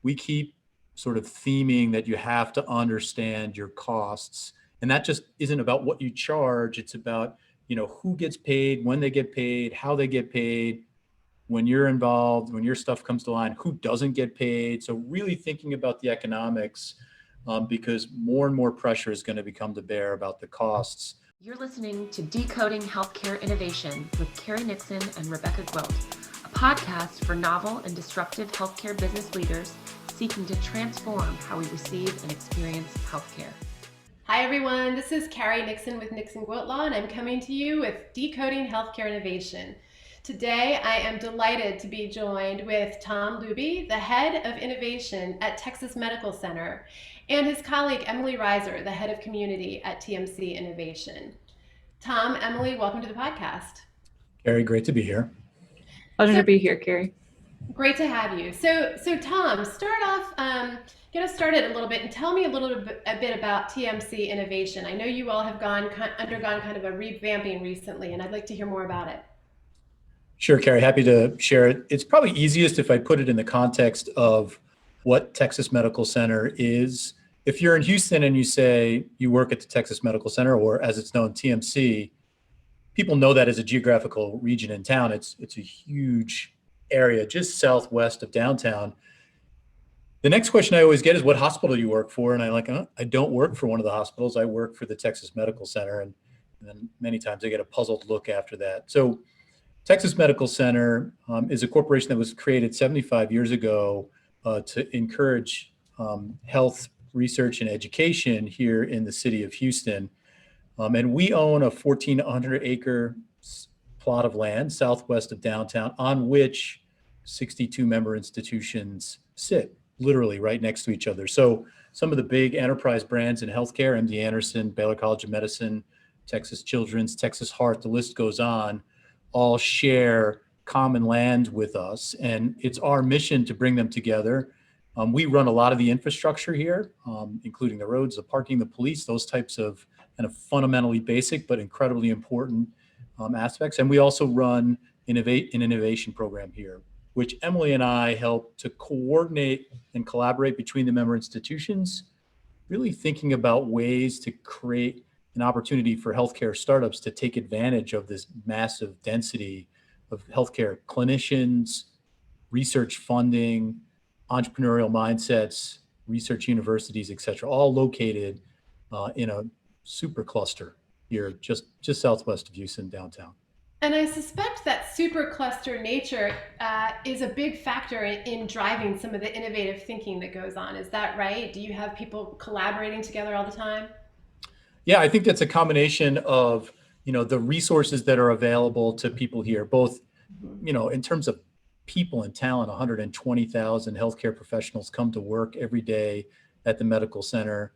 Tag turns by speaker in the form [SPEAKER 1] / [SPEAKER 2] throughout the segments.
[SPEAKER 1] we keep sort of theming that you have to understand your costs. And that just isn't about what you charge. It's about, who gets paid, when they get paid, how they get paid, when you're involved, when your stuff comes to line, who doesn't get paid. So really thinking about the economics, because more and more pressure is going to become to bear about the costs.
[SPEAKER 2] You're listening to Decoding Healthcare Innovation with Carrie Nixon and Rebecca Gwilt, a podcast for novel and disruptive healthcare business leaders seeking to transform how we receive and experience healthcare.
[SPEAKER 3] Hi everyone, this is Carrie Nixon with Nixon Gwilt Law, and I'm coming to you with Decoding Healthcare Innovation. Today, I am delighted to be joined with Tom Luby, the head of innovation at Texas Medical Center, and his colleague Emily Reiser, the head of community at TMC Innovation. Tom, Emily, welcome to the podcast.
[SPEAKER 1] Carrie, great to be here.
[SPEAKER 4] Pleasure to be here, Carrie.
[SPEAKER 3] Great to have you. So Tom, start off, get us started a little bit and tell me a bit about TMC Innovation. I know you all have undergone kind of a revamping recently, and I'd like to hear more about it.
[SPEAKER 1] Sure, Carrie, happy to share it. It's probably easiest if I put it in the context of what Texas Medical Center is. If you're in Houston and you say you work at the Texas Medical Center, or as it's known, TMC, people know that as a geographical region in town. It's a huge area just southwest of downtown. The next question I always get is, what hospital do you work for? And I'm like, I don't work for one of the hospitals. I work for the Texas Medical Center. And then many times I get a puzzled look after that. So Texas Medical Center is a corporation that was created 75 years ago to encourage health research and education here in the city of Houston. And we own a 1,400-acre plot of land southwest of downtown on which 62 member institutions sit, literally right next to each other. So some of the big enterprise brands in healthcare, MD Anderson, Baylor College of Medicine, Texas Children's, Texas Heart, the list goes on, all share common land with us. And it's our mission to bring them together. We run a lot of the infrastructure here, including the roads, the parking, the police, those types of kind of fundamentally basic but incredibly important aspects. And we also run an innovation program here, which Emily and I help to coordinate and collaborate between the member institutions, really thinking about ways to create an opportunity for healthcare startups to take advantage of this massive density of healthcare clinicians, research funding, entrepreneurial mindsets, research universities, et cetera, all located in a super cluster here, just southwest of Houston, downtown.
[SPEAKER 3] And I suspect that super cluster nature is a big factor in driving some of the innovative thinking that goes on. Is that right? Do you have people collaborating together all the time?
[SPEAKER 1] Yeah, I think that's a combination of, the resources that are available to people here, both, in terms of people and talent. 120,000 healthcare professionals come to work every day at the medical center.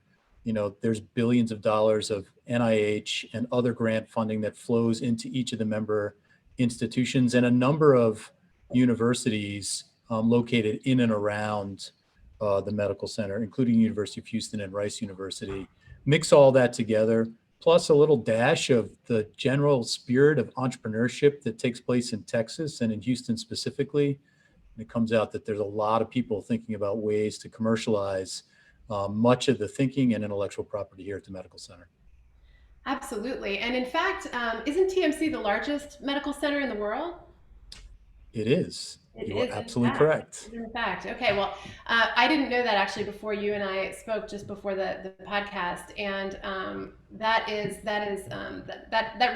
[SPEAKER 1] There's billions of dollars of NIH and other grant funding that flows into each of the member institutions, and a number of universities located in and around the medical center, including University of Houston and Rice University. Mix all that together, plus a little dash of the general spirit of entrepreneurship that takes place in Texas and in Houston specifically. And it comes out that there's a lot of people thinking about ways to commercialize much of the thinking and intellectual property here at the medical center.
[SPEAKER 3] Absolutely. And in fact, isn't TMC the largest medical center in the world?
[SPEAKER 1] It is. You are absolutely correct.
[SPEAKER 3] In fact. Okay. Well, I didn't know that actually before you and I spoke just before the podcast, and that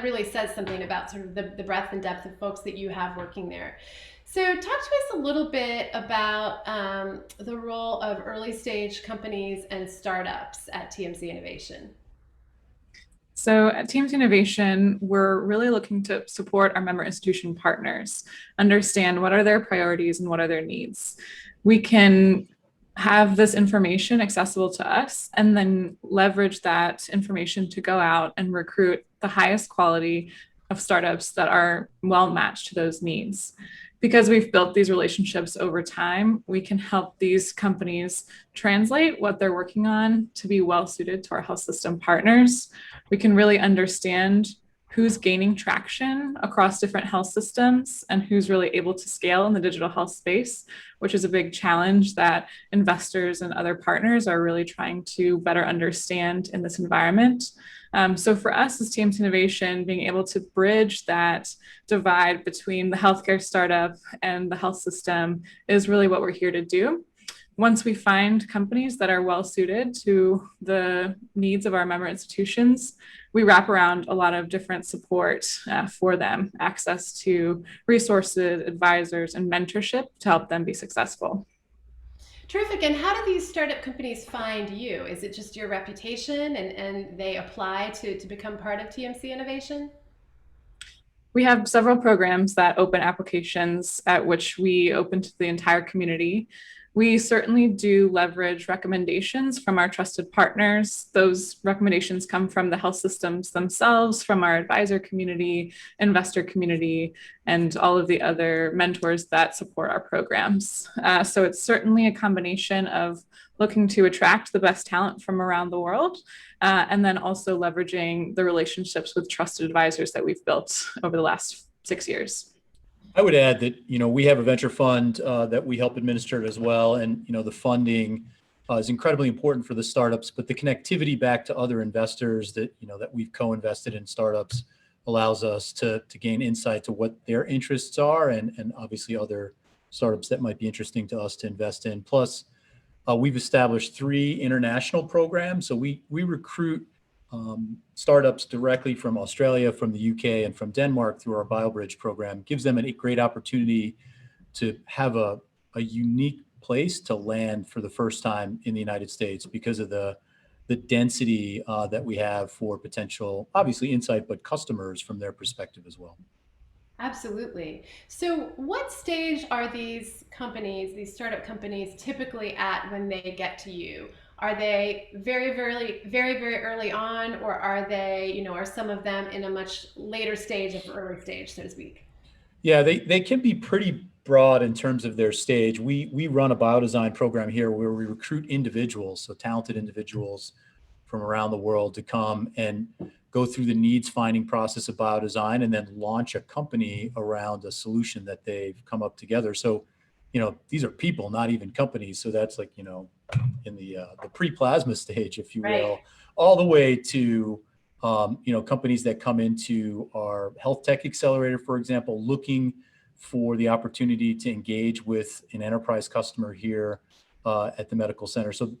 [SPEAKER 3] really says something about sort of the breadth and depth of folks that you have working there. So talk to us a little bit about the role of early stage companies and startups at TMC Innovation.
[SPEAKER 4] So at TMC Innovation, we're really looking to support our member institution partners, understand what are their priorities and what are their needs. We can have this information accessible to us and then leverage that information to go out and recruit the highest quality of startups that are well matched to those needs. Because we've built these relationships over time, we can help these companies translate what they're working on to be well suited to our health system partners. We can really understand who's gaining traction across different health systems and who's really able to scale in the digital health space, which is a big challenge that investors and other partners are really trying to better understand in this environment. So for us as TMC Innovation, being able to bridge that divide between the healthcare startup and the health system is really what we're here to do. Once we find companies that are well suited to the needs of our member institutions, we wrap around a lot of different support for them, access to resources, advisors, and mentorship to help them be successful.
[SPEAKER 3] Terrific. And how do these startup companies find you? Is it just your reputation and they apply to become part of TMC Innovation?
[SPEAKER 4] We have several programs that open applications at which we open to the entire community. We certainly do leverage recommendations from our trusted partners. Those recommendations come from the health systems themselves, from our advisor community, investor community, and all of the other mentors that support our programs. So it's certainly a combination of looking to attract the best talent from around the world, and then also leveraging the relationships with trusted advisors that we've built over the last 6 years.
[SPEAKER 1] I would add that, we have a venture fund that we help administer as well. And, the funding is incredibly important for the startups, but the connectivity back to other investors that, that we've co-invested in startups allows us to gain insight to what their interests are and obviously other startups that might be interesting to us to invest in. Plus, we've established 3 international programs. So we recruit startups directly from Australia, from the UK, and from Denmark through our BioBridge program. Gives them a great opportunity to have a unique place to land for the first time in the United States because of the density that we have for potential, obviously insight, but customers from their perspective as well.
[SPEAKER 3] Absolutely. So what stage are these companies, these startup companies, typically at when they get to you? Are they very early on, or are they, are some of them in a much later stage of early stage, so to speak?
[SPEAKER 1] Yeah, they can be pretty broad in terms of their stage. We run a biodesign program here where we recruit individuals, so talented individuals from around the world to come and go through the needs finding process of biodesign and then launch a company around a solution that they've come up together. So, these are people, not even companies. So that's like, in the pre-plasma stage, if you will,
[SPEAKER 3] Right.
[SPEAKER 1] all the way to, companies that come into our health tech accelerator, for example, looking for the opportunity to engage with an enterprise customer here at the medical center. So,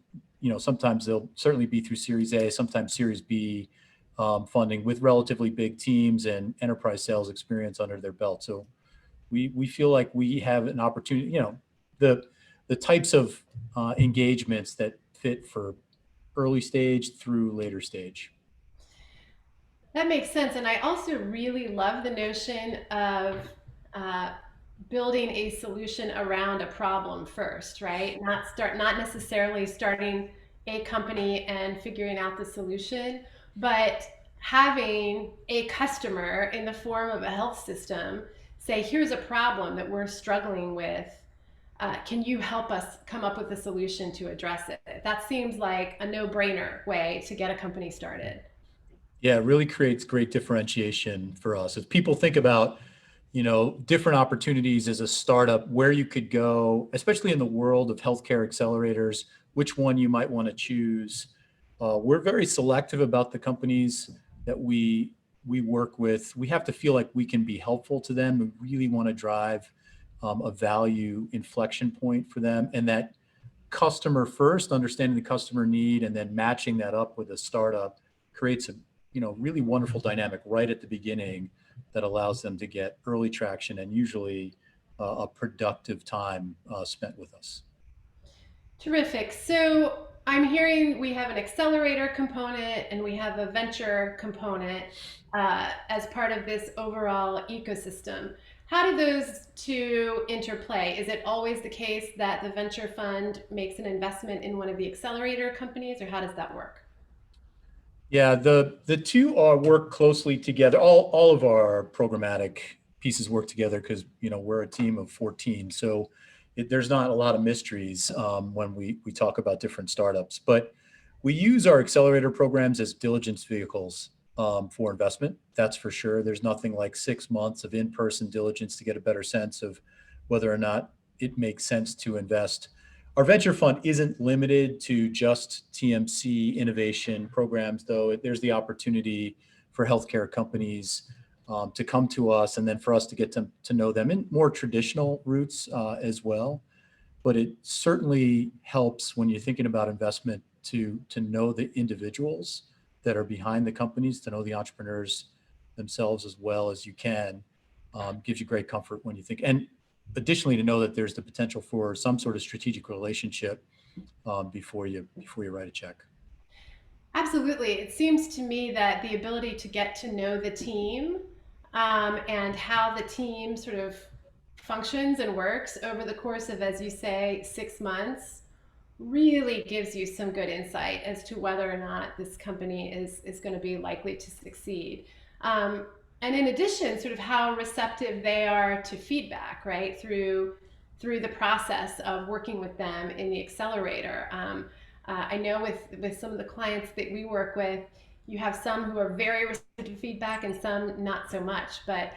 [SPEAKER 1] sometimes they'll certainly be through Series A, sometimes Series B funding with relatively big teams and enterprise sales experience under their belt. So we feel like we have an opportunity, the types of engagements that fit for early stage through later stage.
[SPEAKER 3] That makes sense. And I also really love the notion of uh, building a solution around a problem first, right? Not necessarily starting a company and figuring out the solution, but having a customer in the form of a health system say, here's a problem that we're struggling with. Can you help us come up with a solution to address it? That seems like a no-brainer way to get a company started.
[SPEAKER 1] Yeah, it really creates great differentiation for us. If people think about, different opportunities as a startup, where you could go, especially in the world of healthcare accelerators, which one you might want to choose. We're very selective about the companies that we work with. We have to feel like we can be helpful to them. We really want to drive a value inflection point for them, and that customer first, understanding the customer need, and then matching that up with a startup creates a really wonderful dynamic right at the beginning that allows them to get early traction and usually a productive time spent with us.
[SPEAKER 3] Terrific. So I'm hearing we have an accelerator component and we have a venture component as part of this overall ecosystem. How do those two interplay? Is it always the case that the venture fund makes an investment in one of the accelerator companies, or how does that work?
[SPEAKER 1] Yeah, the two are work closely together. All of our programmatic pieces work together because we're a team of 14. So there's not a lot of mysteries when we talk about different startups. But we use our accelerator programs as diligence vehicles. for investment. That's for sure. There's nothing like 6 months of in-person diligence to get a better sense of whether or not it makes sense to invest. Our venture fund isn't limited to just TMC innovation programs, though. There's the opportunity for healthcare companies to come to us, and then for us to get to know them in more traditional routes as well. But it certainly helps when you're thinking about investment to know the individuals that are behind the companies, to know the entrepreneurs themselves as well as you can. Gives you great comfort when you think, and additionally to know that there's the potential for some sort of strategic relationship before you write a check.
[SPEAKER 3] Absolutely. It seems to me that the ability to get to know the team and how the team sort of functions and works over the course of, as you say, 6 months really gives you some good insight as to whether or not this company is going to be likely to succeed. And in addition, sort of how receptive they are to feedback, right, through the process of working with them in the accelerator. I know with some of the clients that we work with, you have some who are very receptive to feedback and some not so much. But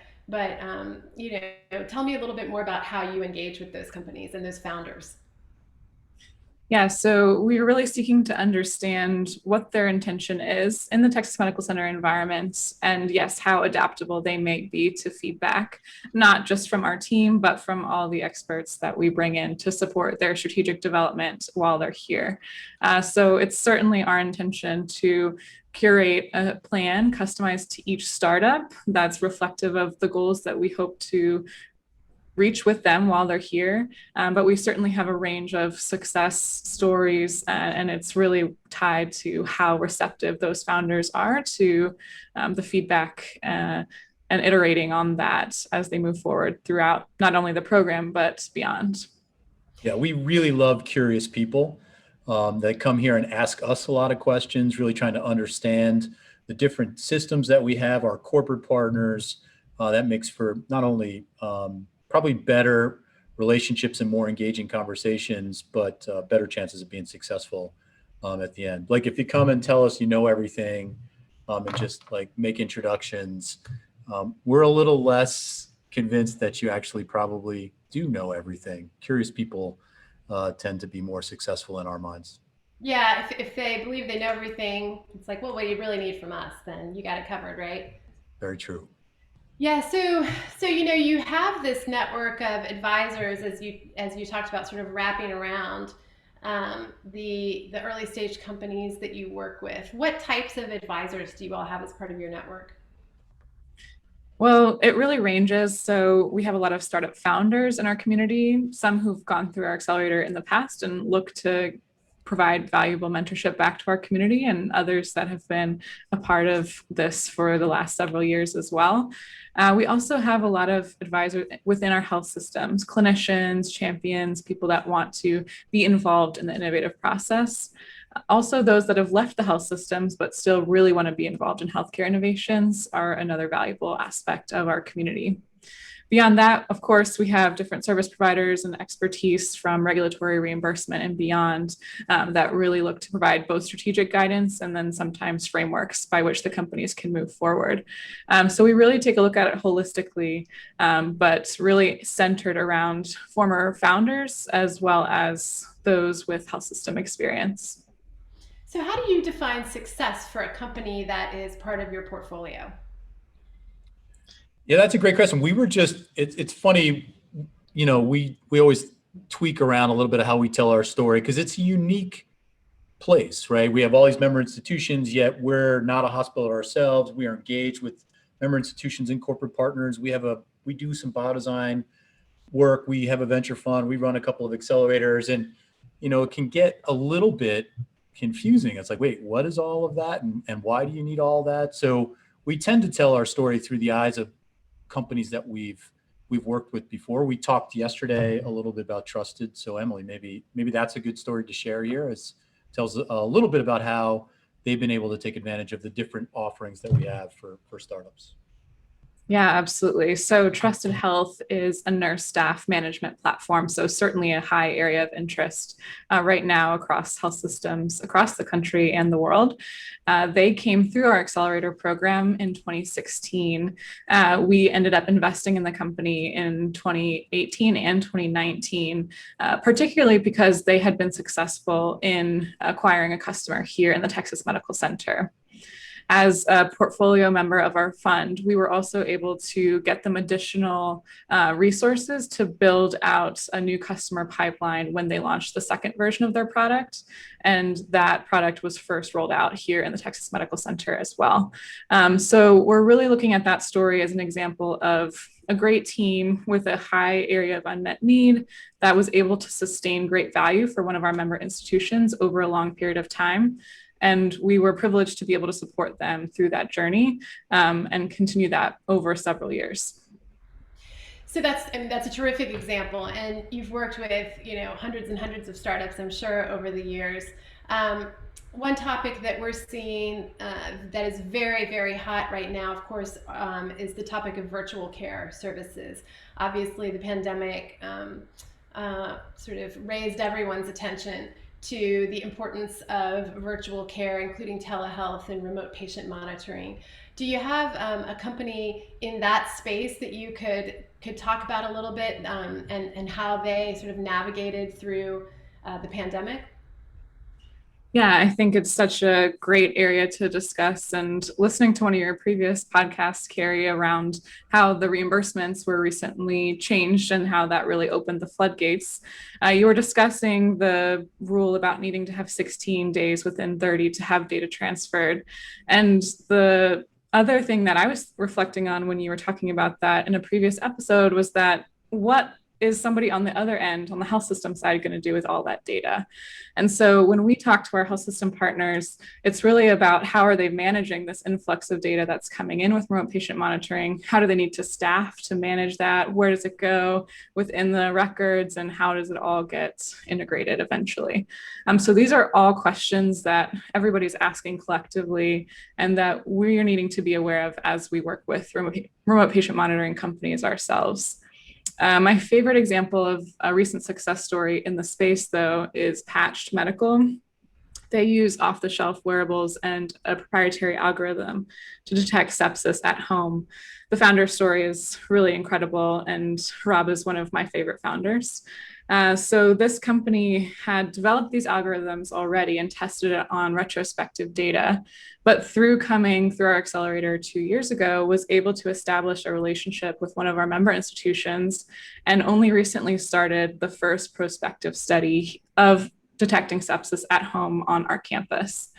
[SPEAKER 3] tell me a little bit more about how you engage with those companies and those founders.
[SPEAKER 4] Yeah, so we are really seeking to understand what their intention is in the Texas Medical Center environment, and yes, how adaptable they may be to feedback, not just from our team, but from all the experts that we bring in to support their strategic development while they're here. So it's certainly our intention to curate a plan customized to each startup that's reflective of the goals that we hope to reach with them while they're here. But we certainly have a range of success stories, and it's really tied to how receptive those founders are to the feedback and iterating on that as they move forward throughout not only the program, but beyond.
[SPEAKER 1] Yeah, we really love curious people that come here and ask us a lot of questions, really trying to understand the different systems that we have, our corporate partners. That makes for not only probably better relationships and more engaging conversations, but better chances of being successful at the end. Like if you come and tell us you know everything and just like make introductions, we're a little less convinced that you actually probably do know everything. Curious people tend to be more successful in our minds.
[SPEAKER 3] Yeah, if they believe they know everything, it's like, well, what do you really need from us? Then you got it covered, right?
[SPEAKER 1] Very true.
[SPEAKER 3] Yeah, so you have this network of advisors as you talked about, sort of wrapping around the early stage companies that you work with. What types of advisors do you all have as part of your network?
[SPEAKER 4] Well, it really ranges. So we have a lot of startup founders in our community, some who've gone through our accelerator in the past and look to provide valuable mentorship back to our community, and others that have been a part of this for the last several years as well. We also have a lot of advisors within our health systems, clinicians, champions, people that want to be involved in the innovative process. Also, those that have left the health systems but still really want to be involved in healthcare innovations are another valuable aspect of our community. Beyond that, of course, we have different service providers and expertise from regulatory reimbursement and beyond that really look to provide both strategic guidance and then sometimes frameworks by which the companies can move forward. So we really take a look at it holistically, but really centered around former founders as well as those with health system experience.
[SPEAKER 3] So how do you define success for a company that is part of your portfolio?
[SPEAKER 1] Yeah, that's a great question. We were just, it's funny, we always tweak around a little bit of how we tell our story because it's a unique place, right? We have all these member institutions, yet we're not a hospital ourselves. We are engaged with member institutions and corporate partners. We do some biodesign work. We have a venture fund. We run a couple of accelerators, and it can get a little bit confusing. It's like, wait, what is all of that, and why do you need all that? So we tend to tell our story through the eyes of companies that we've worked with before. We talked yesterday a little bit about Trusted. So Emily, maybe that's a good story to share here. It tells a little bit about how they've been able to take advantage of the different offerings that we have for startups.
[SPEAKER 4] Yeah, absolutely. So, Trusted Health is a nurse staff management platform. So, certainly a high area of interest right now across health systems across the country and the world. They came through our accelerator program in 2016. We ended up investing in the company in 2018 and 2019, particularly because they had been successful in acquiring a customer here in the Texas Medical Center. As a portfolio member of our fund, we were also able to get them additional resources to build out a new customer pipeline when they launched the second version of their product. And that product was first rolled out here in the Texas Medical Center as well. So we're really looking at that story as an example of a great team with a high area of unmet need that was able to sustain great value for one of our member institutions over a long period of time. And we were privileged to be able to support them through that journey and continue that over several years.
[SPEAKER 3] So that's a terrific example, and you've worked with hundreds and hundreds of startups, I'm sure, over the years. One topic that we're seeing that is very, very hot right now, of course, is the topic of virtual care services. Obviously, the pandemic sort of raised everyone's attention to the importance of virtual care, including telehealth and remote patient monitoring. Do you have a company in that space that you could talk about a little bit, and how they sort of navigated through the pandemic?
[SPEAKER 4] Yeah, I think it's such a great area to discuss. And listening to one of your previous podcasts, Carrie, around how the reimbursements were recently changed and how that really opened the floodgates, you were discussing the rule about needing to have 16 days within 30 to have data transferred. And the other thing that I was reflecting on when you were talking about that in a previous episode was that what is somebody on the other end, on the health system side, going to do with all that data? And so when we talk to our health system partners, it's really about how are they managing this influx of data that's coming in with remote patient monitoring? How do they need to staff to manage that? Where does it go within the records? And how does it all get integrated eventually? So these are all questions that everybody's asking collectively and that we are needing to be aware of as we work with remote patient monitoring companies ourselves. My favorite example of a recent success story in the space, though, is Patched Medical. They use off-the-shelf wearables and a proprietary algorithm to detect sepsis at home. The founder story is really incredible, and Rob is one of my favorite founders. So this company had developed these algorithms already and tested it on retrospective data, but coming through our accelerator 2 years ago, was able to establish a relationship with one of our member institutions and only recently started the first prospective study of detecting sepsis at home on our campus.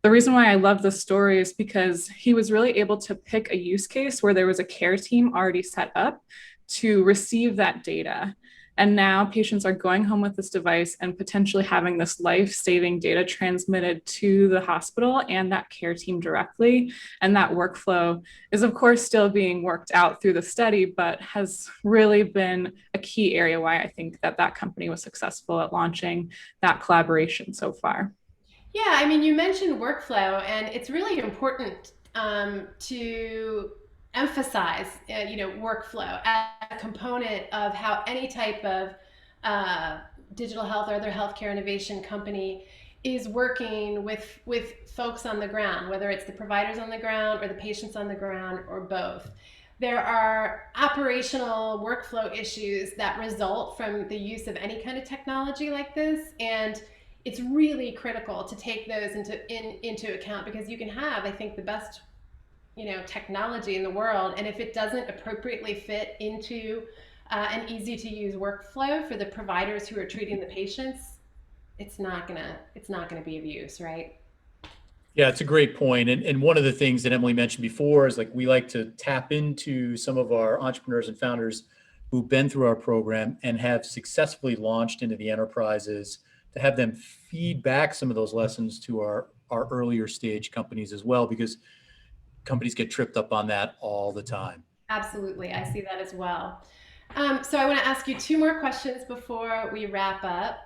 [SPEAKER 4] The reason why I love this story is because he was really able to pick a use case where there was a care team already set up to receive that data. And now patients are going home with this device and potentially having this life-saving data transmitted to the hospital and that care team directly. And that workflow is, of course, still being worked out through the study, but has really been a key area why I think that company was successful at launching that collaboration so far.
[SPEAKER 3] Yeah, I mean, you mentioned workflow, and it's really important to emphasize, workflow as a component of how any type of digital health or other healthcare innovation company is working with folks on the ground, whether it's the providers on the ground or the patients on the ground or both. There are operational workflow issues that result from the use of any kind of technology like this, and it's really critical to take those into account, because you can have, I think, the best technology in the world, and if it doesn't appropriately fit into an easy to use workflow for the providers who are treating the patients, it's not gonna be of use, right?
[SPEAKER 1] Yeah, it's a great point. And one of the things that Emily mentioned before is, like, we like to tap into some of our entrepreneurs and founders who've been through our program and have successfully launched into the enterprises, to have them feed back some of those lessons to our earlier stage companies as well, because companies get tripped up on that all the time.
[SPEAKER 3] Absolutely, I see that as well. So I want to ask you two more questions before we wrap up.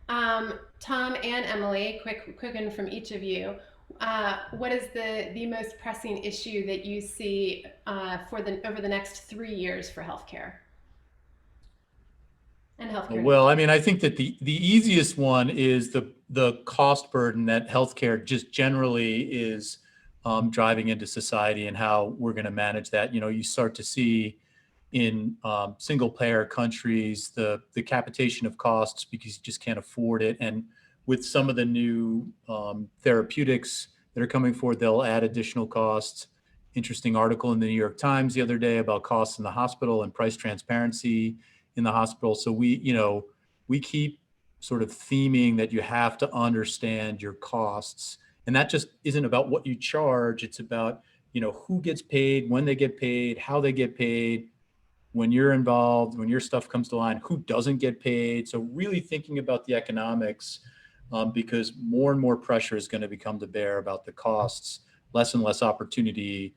[SPEAKER 3] Tom and Emily, quick one from each of you. what is the most pressing issue that you see over the next 3 years for healthcare and healthcare?
[SPEAKER 1] Well, I mean, I think that the easiest one is the cost burden that healthcare just generally is driving into society, and how we're going to manage that. You start to see in single payer countries the capitation of costs because you just can't afford it. And with some of the new therapeutics that are coming forward, they'll add additional costs. Interesting article in the New York Times the other day about costs in the hospital and price transparency in the hospital. So we keep sort of theming that you have to understand your costs, and that just isn't about what you charge. It's about who gets paid, when they get paid, how they get paid, when you're involved, when your stuff comes to line, who doesn't get paid. So really thinking about the economics, because more and more pressure is going to become to bear about the costs, less and less opportunity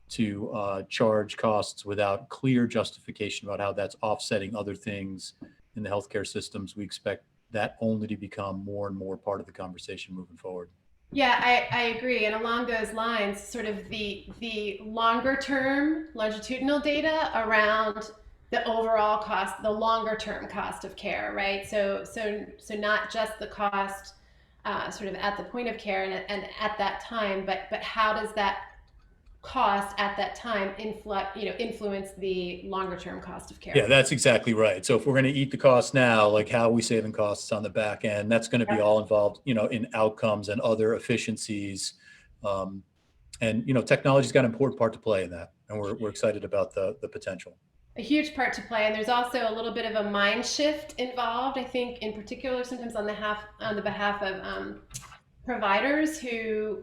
[SPEAKER 1] to charge costs without clear justification about how that's offsetting other things in the healthcare systems. We expect that only to become more and more part of the conversation moving forward.
[SPEAKER 3] Yeah, I agree. And along those lines, sort of the longer term longitudinal data around the overall cost, the longer term cost of care, right? So not just the cost sort of at the point of care and at that time, but how does that cost at that time influence the longer term cost of care?
[SPEAKER 1] Yeah, that's exactly right. So if we're going to eat the cost now, like how are we saving costs on the back end? That's going to be all involved, in outcomes and other efficiencies. And technology's got an important part to play in that, and we're excited about the potential.
[SPEAKER 3] A huge part to play, and there's also a little bit of a mind shift involved. I think, in particular, sometimes on the behalf of providers who,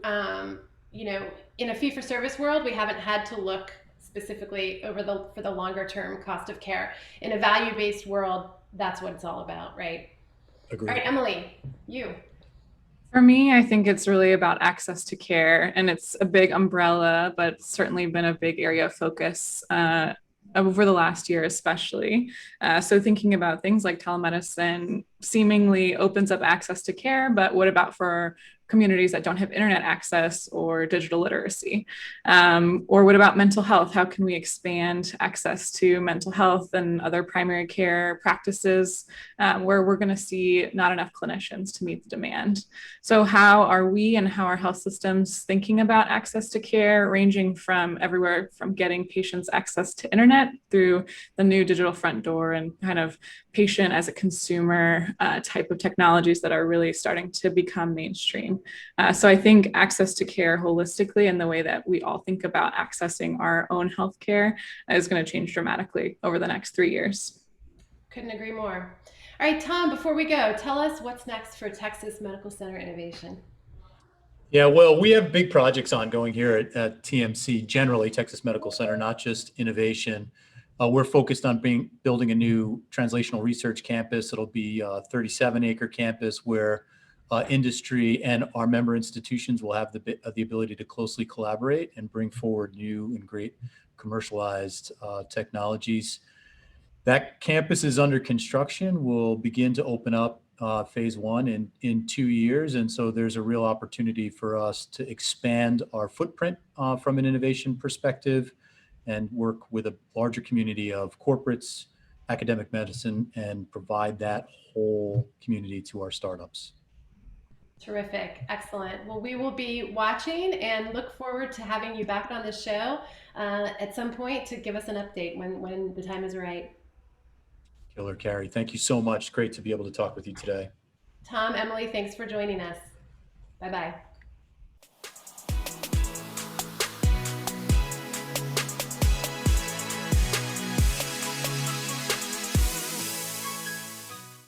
[SPEAKER 3] in a fee-for-service world, we haven't had to look specifically for the longer term cost of care. In a value-based world, that's what it's all about, right?
[SPEAKER 1] Agreed.
[SPEAKER 3] All right, Emily, you.
[SPEAKER 4] For me, I think it's really about access to care, and it's a big umbrella, but certainly been a big area of focus over the last year, especially. So thinking about things like telemedicine seemingly opens up access to care, but what about for communities that don't have internet access or digital literacy? Or what about mental health? How can we expand access to mental health and other primary care practices where we're going to see not enough clinicians to meet the demand? So how are we and how are health systems thinking about access to care, ranging from everywhere from getting patients access to internet through the new digital front door and kind of patient as a consumer type of technologies that are really starting to become mainstream. So I think access to care holistically and the way that we all think about accessing our own healthcare is going to change dramatically over the next 3 years.
[SPEAKER 3] Couldn't agree more. All right, Tom, before we go, tell us what's next for Texas Medical Center Innovation.
[SPEAKER 1] Yeah, well, we have big projects ongoing here at TMC, generally Texas Medical Center, not just innovation. We're focused on building a new translational research campus. It'll be a 37-acre campus where industry and our member institutions will have the ability to closely collaborate and bring forward new and great commercialized technologies. That campus is under construction. We'll begin to open up phase one in 2 years. And so there's a real opportunity for us to expand our footprint from an innovation perspective and work with a larger community of corporates, academic medicine, and provide that whole community to our startups.
[SPEAKER 3] Terrific. Excellent. Well, we will be watching and look forward to having you back on the show at some point to give us an update when the time is right.
[SPEAKER 1] Killer, Carrie. Thank you so much. Great to be able to talk with you today.
[SPEAKER 3] Tom, Emily, thanks for joining us. Bye-bye.